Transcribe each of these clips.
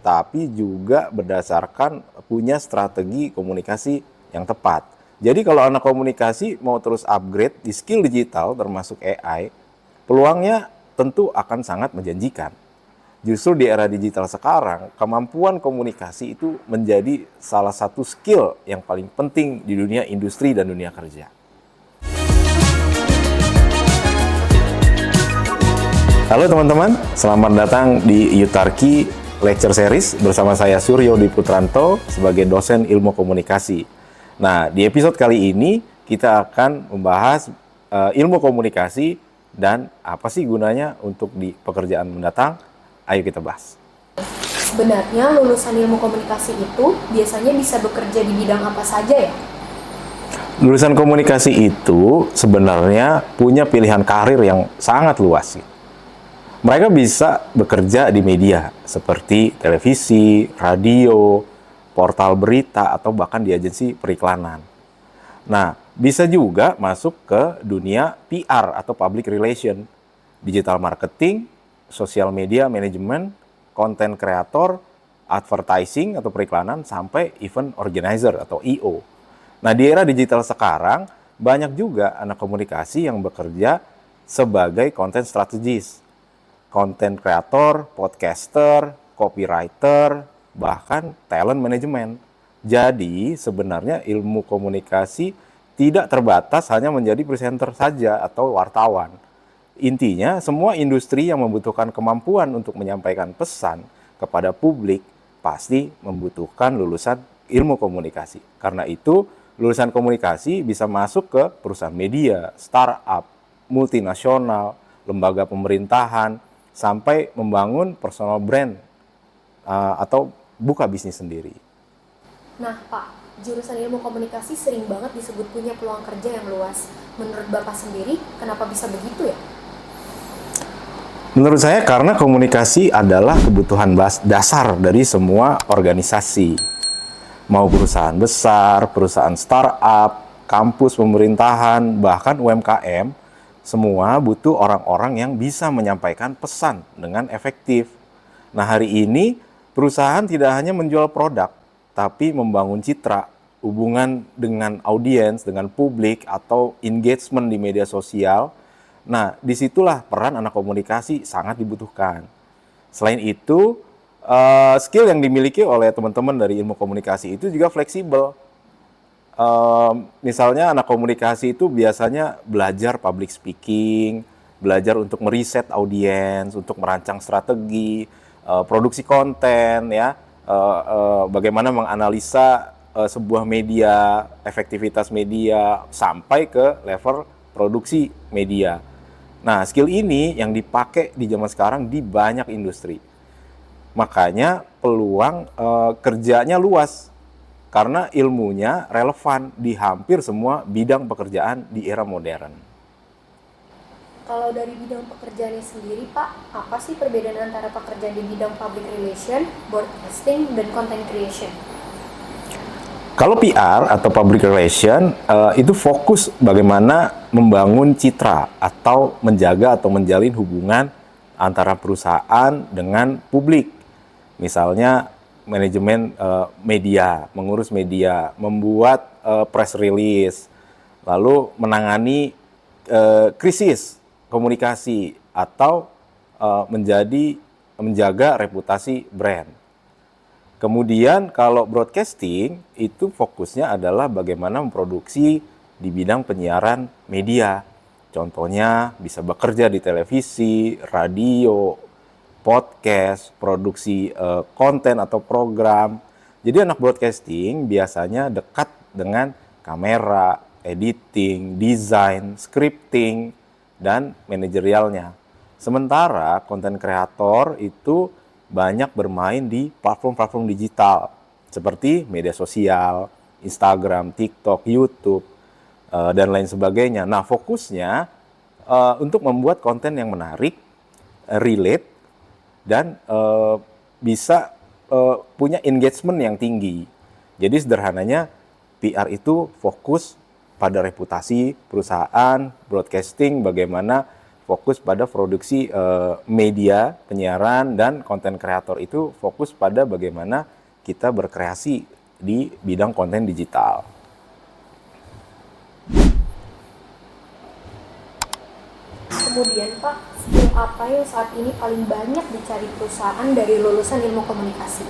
tapi juga berdasarkan punya strategi komunikasi yang tepat. Jadi kalau anak komunikasi mau terus upgrade di skill digital termasuk AI, peluangnya tentu akan sangat menjanjikan. Justru di era digital sekarang, kemampuan komunikasi itu menjadi salah satu skill yang paling penting di dunia industri dan dunia kerja. Halo teman-teman, selamat datang di Yutarki Lecture Series bersama saya Suryo Dwi Putranto sebagai dosen ilmu komunikasi. Nah, di episode kali ini kita akan membahas ilmu komunikasi dan apa sih gunanya untuk di pekerjaan mendatang. Ayo kita bahas. Sebenarnya lulusan ilmu komunikasi itu biasanya bisa bekerja di bidang apa saja ya? Lulusan komunikasi itu sebenarnya punya pilihan karir yang sangat luas. Mereka bisa bekerja di media seperti televisi, radio, portal berita, atau bahkan di agensi periklanan. Nah, bisa juga masuk ke dunia PR atau public relation, digital marketing, social media management, content creator, advertising atau periklanan, sampai event organizer atau EO. Nah, di era digital sekarang, banyak juga anak komunikasi yang bekerja sebagai content strategist, content creator, podcaster, copywriter, bahkan talent management. Jadi, sebenarnya ilmu komunikasi tidak terbatas hanya menjadi presenter saja atau wartawan. Intinya, semua industri yang membutuhkan kemampuan untuk menyampaikan pesan kepada publik pasti membutuhkan lulusan ilmu komunikasi. Karena itu, lulusan komunikasi bisa masuk ke perusahaan media, startup, multinasional, lembaga pemerintahan, sampai membangun personal brand atau buka bisnis sendiri. Nah Pak, jurusan ilmu komunikasi sering banget disebut punya peluang kerja yang luas. Menurut Bapak sendiri, kenapa bisa begitu ya? Menurut saya karena komunikasi adalah kebutuhan dasar dari semua organisasi. Mau perusahaan besar, perusahaan startup, kampus pemerintahan, bahkan UMKM, semua butuh orang-orang yang bisa menyampaikan pesan dengan efektif. Nah, hari ini perusahaan tidak hanya menjual produk, tapi membangun citra, hubungan dengan audiens, dengan publik, atau engagement di media sosial. Nah, disitulah peran anak komunikasi sangat dibutuhkan. Selain itu, skill yang dimiliki oleh teman-teman dari ilmu komunikasi itu juga fleksibel. Misalnya anak komunikasi itu biasanya belajar public speaking, belajar untuk meriset audiens, untuk merancang strategi, produksi konten, ya, bagaimana menganalisa sebuah media, efektivitas media, sampai ke level produksi media. Nah, skill ini yang dipakai di zaman sekarang di banyak industri. Makanya peluang kerjanya luas karena ilmunya relevan di hampir semua bidang pekerjaan di era modern. Kalau dari bidang pekerjaannya sendiri Pak, apa sih perbedaan antara pekerjaan di bidang public relation, broadcasting, dan content creation? Kalau PR atau public relation itu fokus bagaimana membangun citra atau menjaga atau menjalin hubungan antara perusahaan dengan publik. Misalnya manajemen media, mengurus media, membuat press release, lalu menangani krisis komunikasi atau menjaga reputasi brand. Kemudian kalau broadcasting itu fokusnya adalah bagaimana memproduksi di bidang penyiaran media. Contohnya bisa bekerja di televisi, radio, podcast, produksi konten atau program. Jadi anak broadcasting biasanya dekat dengan kamera, editing, desain, scripting, dan manajerialnya. Sementara konten kreator itu banyak bermain di platform-platform digital seperti media sosial, Instagram, TikTok, YouTube, dan lain sebagainya. Nah, fokusnya untuk membuat konten yang menarik, relate, dan bisa punya engagement yang tinggi. Jadi sederhananya PR itu fokus pada reputasi perusahaan, broadcasting, bagaimana fokus pada produksi media, penyiaran, dan konten kreator itu fokus pada bagaimana kita berkreasi di bidang konten digital. Kemudian Pak, skill apa yang saat ini paling banyak dicari perusahaan dari lulusan ilmu komunikasi?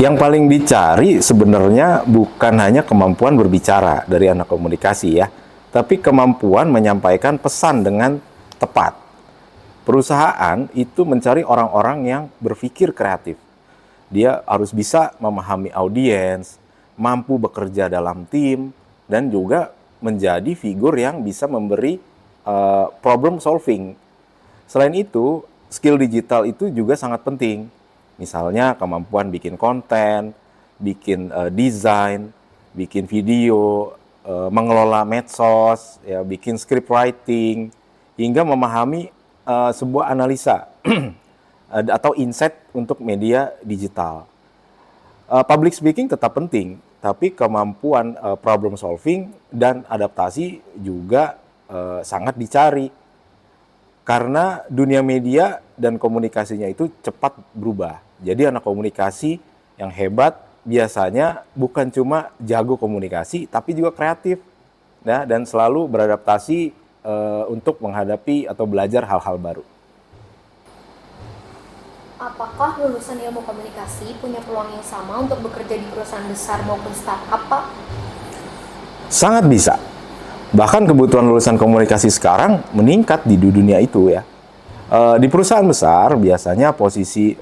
Yang paling dicari sebenarnya bukan hanya kemampuan berbicara dari anak komunikasi ya, tapi kemampuan menyampaikan pesan dengan tepat. Perusahaan itu mencari orang-orang yang berpikir kreatif. Dia harus bisa memahami audiens, mampu bekerja dalam tim, dan juga menjadi figur yang bisa memberi problem solving. Selain itu, skill digital itu juga sangat penting. Misalnya kemampuan bikin konten, bikin desain, bikin video, mengelola medsos, ya, bikin script writing, hingga memahami sebuah analisa atau insight untuk media digital. Public speaking tetap penting, tapi kemampuan problem solving dan adaptasi juga sangat dicari. Karena dunia media dan komunikasinya itu cepat berubah. Jadi anak komunikasi yang hebat biasanya bukan cuma jago komunikasi, tapi juga kreatif, ya, dan selalu beradaptasi untuk menghadapi atau belajar hal-hal baru. Apakah lulusan ilmu komunikasi punya peluang yang sama untuk bekerja di perusahaan besar maupun startup, Pak? Sangat bisa. Bahkan kebutuhan lulusan komunikasi sekarang meningkat di dunia itu ya. Di perusahaan besar biasanya posisi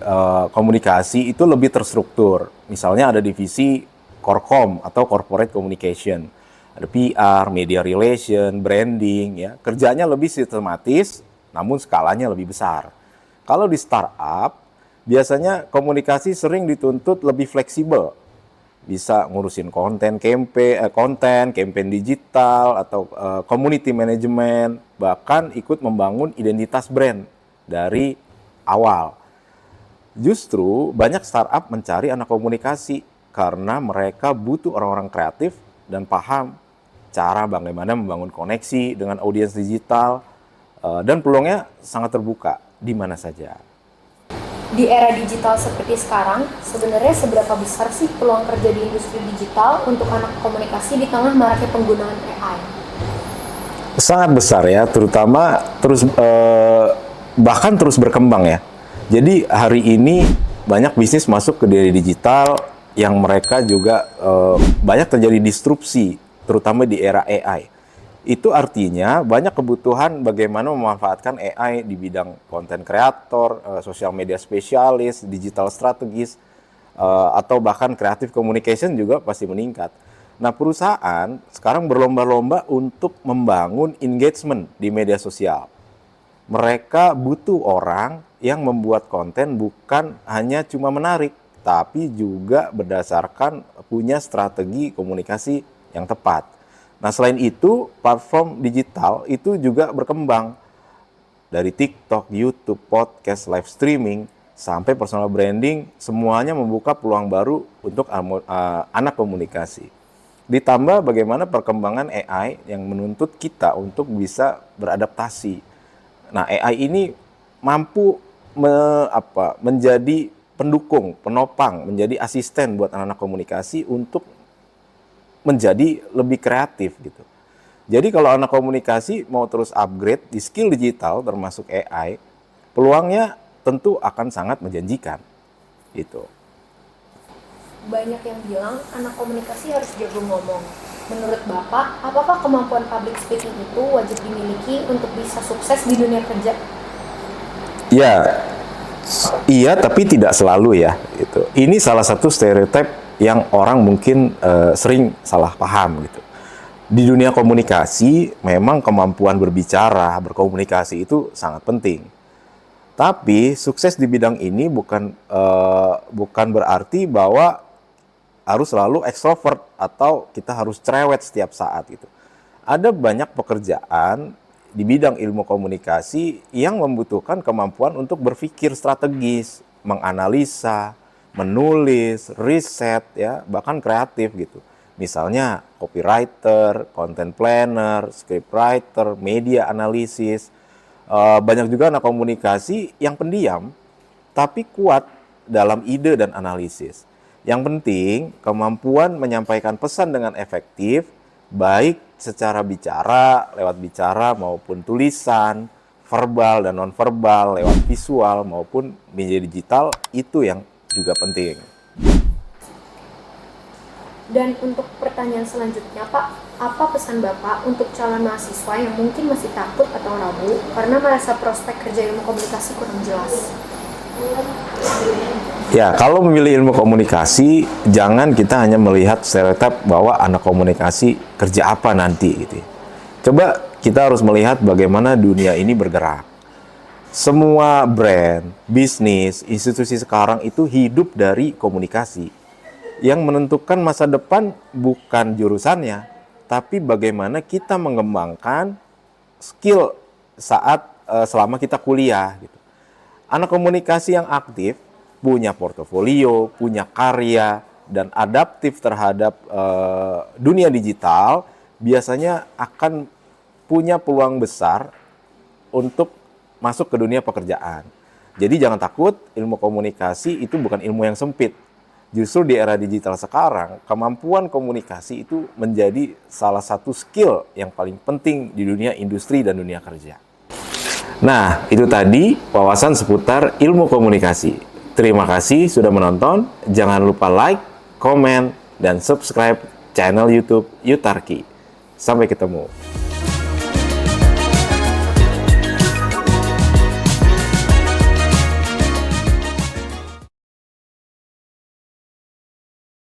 komunikasi itu lebih terstruktur. Misalnya ada divisi Corcom atau Corporate Communication. Ada PR, Media Relation, Branding ya. Kerjanya lebih sistematis namun skalanya lebih besar. Kalau di startup biasanya komunikasi sering dituntut lebih fleksibel. Bisa ngurusin konten campaign digital, atau community management, bahkan ikut membangun identitas brand dari awal. Justru banyak startup mencari anak komunikasi karena mereka butuh orang-orang kreatif dan paham cara bagaimana membangun koneksi dengan audiens digital, dan peluangnya sangat terbuka di mana saja. Di era digital seperti sekarang, sebenarnya seberapa besar sih peluang kerja di industri digital untuk anak komunikasi di tengah maraknya penggunaan AI? Sangat besar ya, terutama bahkan terus berkembang ya. Jadi hari ini banyak bisnis masuk ke dunia digital yang mereka juga banyak terjadi disrupsi, terutama di era AI. Itu artinya banyak kebutuhan bagaimana memanfaatkan AI di bidang konten kreator, sosial media spesialis, digital strategis, atau bahkan creative communication juga pasti meningkat. Nah, perusahaan sekarang berlomba-lomba untuk membangun engagement di media sosial. Mereka butuh orang yang membuat konten bukan hanya cuma menarik, tapi juga berdasarkan punya strategi komunikasi yang tepat. Nah, selain itu, platform digital itu juga berkembang. Dari TikTok, YouTube, podcast, live streaming, sampai personal branding, semuanya membuka peluang baru untuk anak komunikasi. Ditambah bagaimana perkembangan AI yang menuntut kita untuk bisa beradaptasi. Nah, AI ini mampu menjadi pendukung, penopang, menjadi asisten buat anak-anak komunikasi untuk menjadi lebih kreatif gitu. Jadi kalau anak komunikasi mau terus upgrade di skill digital termasuk AI, peluangnya tentu akan sangat menjanjikan. Gitu. Banyak yang bilang anak komunikasi harus jago ngomong. Menurut Bapak, apakah kemampuan public speaking itu wajib dimiliki untuk bisa sukses di dunia kerja? Ya, iya tapi tidak selalu ya. Gitu. Ini salah satu stereotip yang orang mungkin sering salah paham gitu. Di dunia komunikasi memang kemampuan berbicara, berkomunikasi itu sangat penting. Tapi sukses di bidang ini bukan berarti bahwa harus selalu ekstrovert atau kita harus cerewet setiap saat gitu. Ada banyak pekerjaan di bidang ilmu komunikasi yang membutuhkan kemampuan untuk berpikir strategis, menganalisa, menulis, riset, ya, bahkan kreatif gitu. Misalnya copywriter, content planner, scriptwriter, media analisis. Banyak juga anak komunikasi yang pendiam, tapi kuat dalam ide dan analisis. Yang penting, kemampuan menyampaikan pesan dengan efektif, baik secara bicara, lewat bicara maupun tulisan, verbal dan nonverbal, lewat visual maupun media digital, itu yang juga penting. Dan untuk pertanyaan selanjutnya, Pak, apa pesan Bapak untuk calon mahasiswa yang mungkin masih takut atau ragu karena merasa prospek kerja ilmu komunikasi kurang jelas? Ya, kalau memilih ilmu komunikasi, jangan kita hanya melihat stereotip bahwa anak komunikasi kerja apa nanti gitu. Coba kita harus melihat bagaimana dunia ini bergerak. Semua brand, bisnis, institusi sekarang itu hidup dari komunikasi. Yang menentukan masa depan bukan jurusannya, tapi bagaimana kita mengembangkan skill selama kita kuliah gitu. Anak komunikasi yang aktif, punya portofolio, punya karya, dan adaptif terhadap dunia digital, biasanya akan punya peluang besar untuk masuk ke dunia pekerjaan. Jadi jangan takut, ilmu komunikasi itu bukan ilmu yang sempit. Justru di era digital sekarang, kemampuan komunikasi itu menjadi salah satu skill yang paling penting di dunia industri dan dunia kerja. Nah, itu tadi wawasan seputar ilmu komunikasi. Terima kasih sudah menonton. Jangan lupa like, komen, dan subscribe channel YouTube Yutarki. Sampai ketemu.